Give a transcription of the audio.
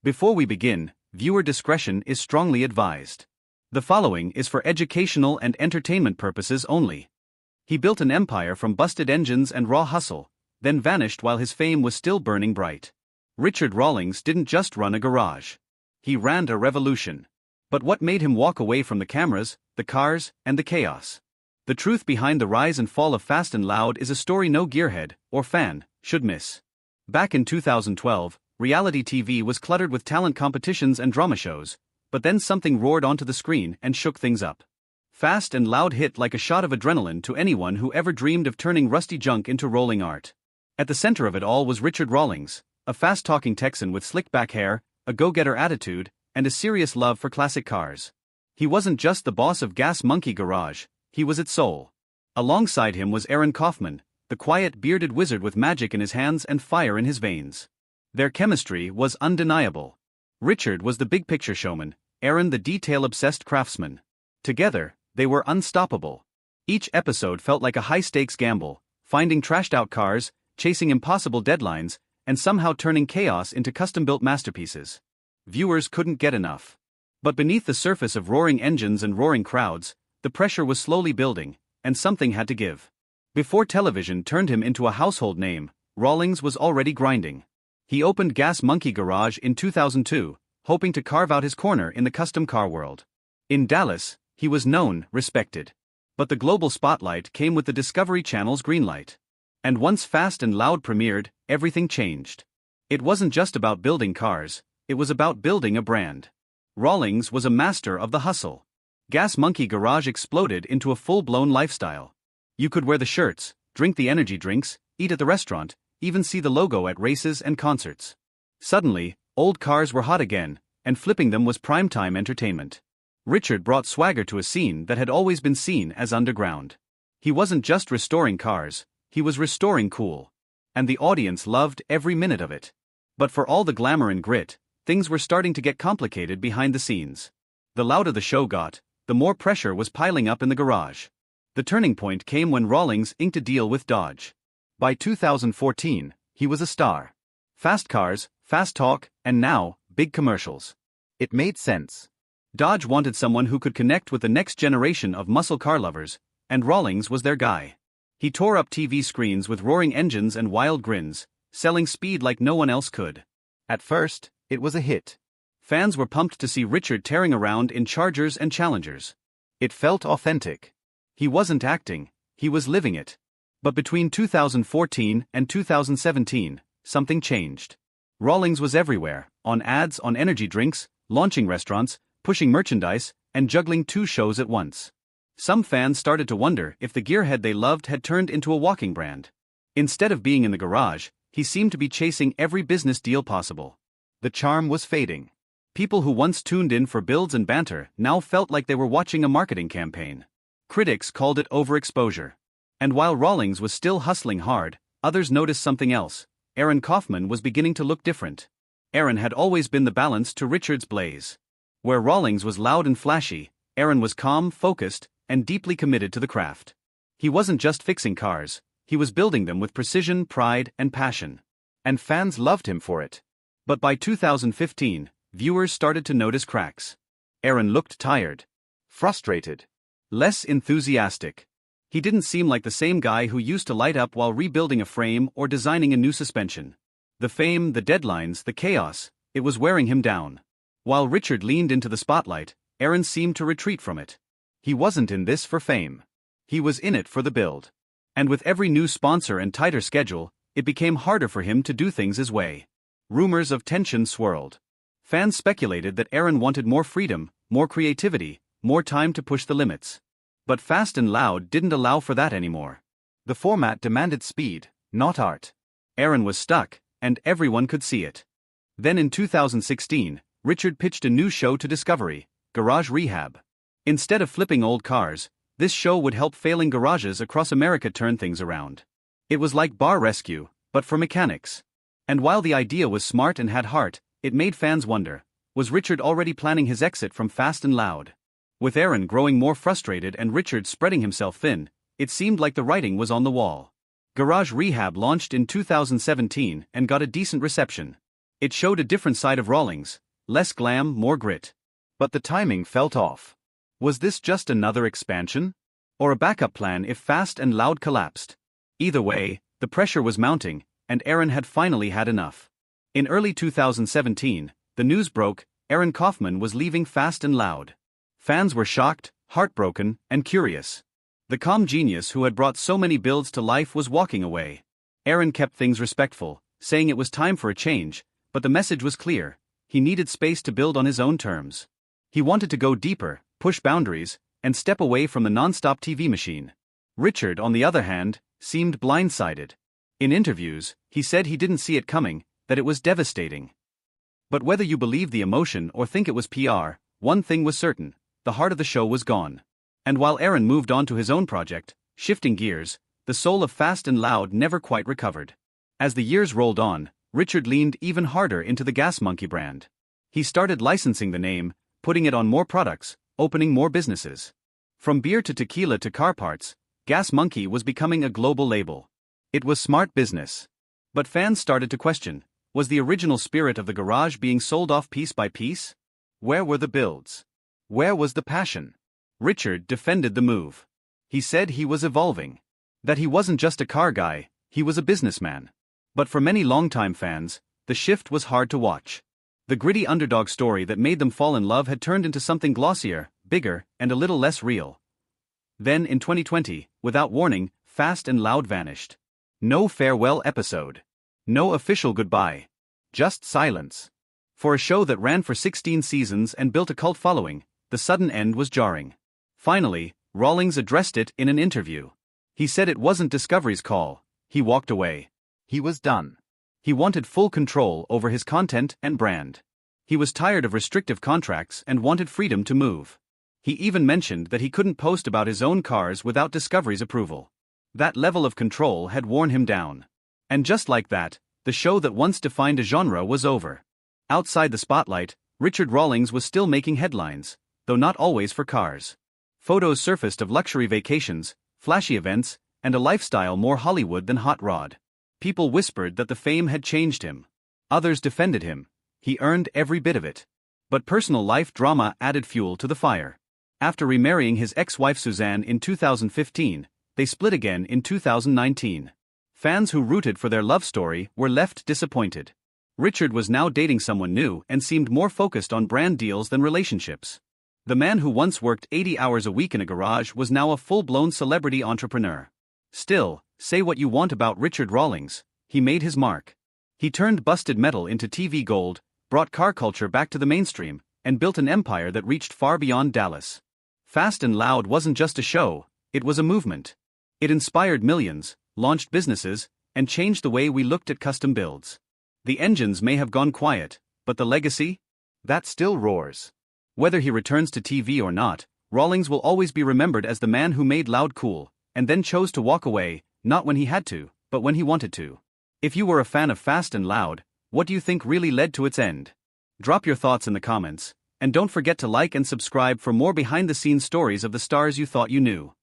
Before we begin, viewer discretion is strongly advised. The following is for educational and entertainment purposes only. He built an empire from busted engines and raw hustle, then vanished while his fame was still burning bright. Richard Rawlings didn't just run a garage. He ran a revolution. But what made him walk away from the cameras, the cars, and the chaos? The truth behind the rise and fall of Fast and Loud is a story no gearhead, or fan, should miss. Back in 2012, reality TV was cluttered with talent competitions and drama shows, but then something roared onto the screen and shook things up. Fast and Loud hit like a shot of adrenaline to anyone who ever dreamed of turning rusty junk into rolling art. At the center of it all was Richard Rawlings, a fast-talking Texan with slick-back hair, a go-getter attitude, and a serious love for classic cars. He wasn't just the boss of Gas Monkey Garage, he was its soul. Alongside him was Aaron Kaufman, the quiet bearded wizard with magic in his hands and fire in his veins. Their chemistry was undeniable. Richard was the big-picture showman, Aaron the detail-obsessed craftsman. Together, they were unstoppable. Each episode felt like a high-stakes gamble, finding trashed-out cars, chasing impossible deadlines, and somehow turning chaos into custom-built masterpieces. Viewers couldn't get enough. But beneath the surface of roaring engines and roaring crowds, the pressure was slowly building, and something had to give. Before television turned him into a household name, Rawlings was already grinding. He opened Gas Monkey Garage in 2002, hoping to carve out his corner in the custom car world. In Dallas, he was known, respected. But the global spotlight came with the Discovery Channel's greenlight. And once Fast and Loud premiered, everything changed. It wasn't just about building cars, it was about building a brand. Rawlings was a master of the hustle. Gas Monkey Garage exploded into a full-blown lifestyle. You could wear the shirts, drink the energy drinks, eat at the restaurant, even see the logo at races and concerts. Suddenly, old cars were hot again, and flipping them was primetime entertainment. Richard brought swagger to a scene that had always been seen as underground. He wasn't just restoring cars, he was restoring cool. And the audience loved every minute of it. But for all the glamour and grit, things were starting to get complicated behind the scenes. The louder the show got, the more pressure was piling up in the garage. The turning point came when Rawlings inked a deal with Dodge. By 2014, he was a star. Fast cars, fast talk, and now, big commercials. It made sense. Dodge wanted someone who could connect with the next generation of muscle car lovers, and Rawlings was their guy. He tore up TV screens with roaring engines and wild grins, selling speed like no one else could. At first, it was a hit. Fans were pumped to see Richard tearing around in Chargers and Challengers. It felt authentic. He wasn't acting, he was living it. But between 2014 and 2017, something changed. Rawlings was everywhere, on ads on energy drinks, launching restaurants, pushing merchandise, and juggling two shows at once. Some fans started to wonder if the gearhead they loved had turned into a walking brand. Instead of being in the garage, he seemed to be chasing every business deal possible. The charm was fading. People who once tuned in for builds and banter now felt like they were watching a marketing campaign. Critics called it overexposure. And while Rawlings was still hustling hard, others noticed something else. Aaron Kaufman was beginning to look different. Aaron had always been the balance to Richard's blaze. Where Rawlings was loud and flashy, Aaron was calm, focused, and deeply committed to the craft. He wasn't just fixing cars, he was building them with precision, pride, and passion. And fans loved him for it. But by 2015, viewers started to notice cracks. Aaron looked tired, frustrated, less enthusiastic. He didn't seem like the same guy who used to light up while rebuilding a frame or designing a new suspension. The fame, the deadlines, the chaos, it was wearing him down. While Richard leaned into the spotlight, Aaron seemed to retreat from it. He wasn't in this for fame. He was in it for the build. And with every new sponsor and tighter schedule, it became harder for him to do things his way. Rumors of tension swirled. Fans speculated that Aaron wanted more freedom, more creativity, more time to push the limits. But Fast and Loud didn't allow for that anymore. The format demanded speed, not art. Aaron was stuck, and everyone could see it. Then in 2016, Richard pitched a new show to Discovery, Garage Rehab. Instead of flipping old cars, this show would help failing garages across America turn things around. It was like Bar Rescue, but for mechanics. And while the idea was smart and had heart, it made fans wonder, was Richard already planning his exit from Fast and Loud? With Aaron growing more frustrated and Richard spreading himself thin, it seemed like the writing was on the wall. Garage Rehab launched in 2017 and got a decent reception. It showed a different side of Rawlings, less glam, more grit. But the timing felt off. Was this just another expansion? Or a backup plan if Fast and Loud collapsed? Either way, the pressure was mounting, and Aaron had finally had enough. In early 2017, the news broke, Aaron Kaufman was leaving Fast and Loud. Fans were shocked, heartbroken, and curious. The calm genius who had brought so many builds to life was walking away. Aaron kept things respectful, saying it was time for a change, but the message was clear: he needed space to build on his own terms. He wanted to go deeper, push boundaries, and step away from the non-stop TV machine. Richard, on the other hand, seemed blindsided. In interviews, he said he didn't see it coming, that it was devastating. But whether you believe the emotion or think it was PR, one thing was certain: the heart of the show was gone. And while Aaron moved on to his own project, shifting gears, the soul of Fast and Loud never quite recovered. As the years rolled on, Richard leaned even harder into the Gas Monkey brand. He started licensing the name, putting it on more products, opening more businesses. From beer to tequila to car parts, Gas Monkey was becoming a global label. It was smart business. But fans started to question: was the original spirit of the garage being sold off piece by piece? Where were the builds? Where was the passion? Richard defended the move. He said he was evolving. That he wasn't just a car guy, he was a businessman. But for many longtime fans, the shift was hard to watch. The gritty underdog story that made them fall in love had turned into something glossier, bigger, and a little less real. Then in 2020, without warning, Fast and Loud vanished. No farewell episode. No official goodbye. Just silence. For a show that ran for 16 seasons and built a cult following, the sudden end was jarring. Finally, Rawlings addressed it in an interview. He said it wasn't Discovery's call. He walked away. He was done. He wanted full control over his content and brand. He was tired of restrictive contracts and wanted freedom to move. He even mentioned that he couldn't post about his own cars without Discovery's approval. That level of control had worn him down. And just like that, the show that once defined a genre was over. Outside the spotlight, Richard Rawlings was still making headlines, though not always for cars. Photos surfaced of luxury vacations, flashy events, and a lifestyle more Hollywood than hot rod. People whispered that the fame had changed him. Others defended him. He earned every bit of it. But personal life drama added fuel to the fire. After remarrying his ex-wife Suzanne in 2015, they split again in 2019. Fans who rooted for their love story were left disappointed. Richard was now dating someone new and seemed more focused on brand deals than relationships. The man who once worked 80 hours a week in a garage was now a full-blown celebrity entrepreneur. Still, say what you want about Richard Rawlings, he made his mark. He turned busted metal into TV gold, brought car culture back to the mainstream, and built an empire that reached far beyond Dallas. Fast and Loud wasn't just a show, it was a movement. It inspired millions, launched businesses, and changed the way we looked at custom builds. The engines may have gone quiet, but the legacy? That still roars. Whether he returns to TV or not, Rawlings will always be remembered as the man who made Loud cool, and then chose to walk away, not when he had to, but when he wanted to. If you were a fan of Fast and Loud, what do you think really led to its end? Drop your thoughts in the comments, and don't forget to like and subscribe for more behind-the-scenes stories of the stars you thought you knew.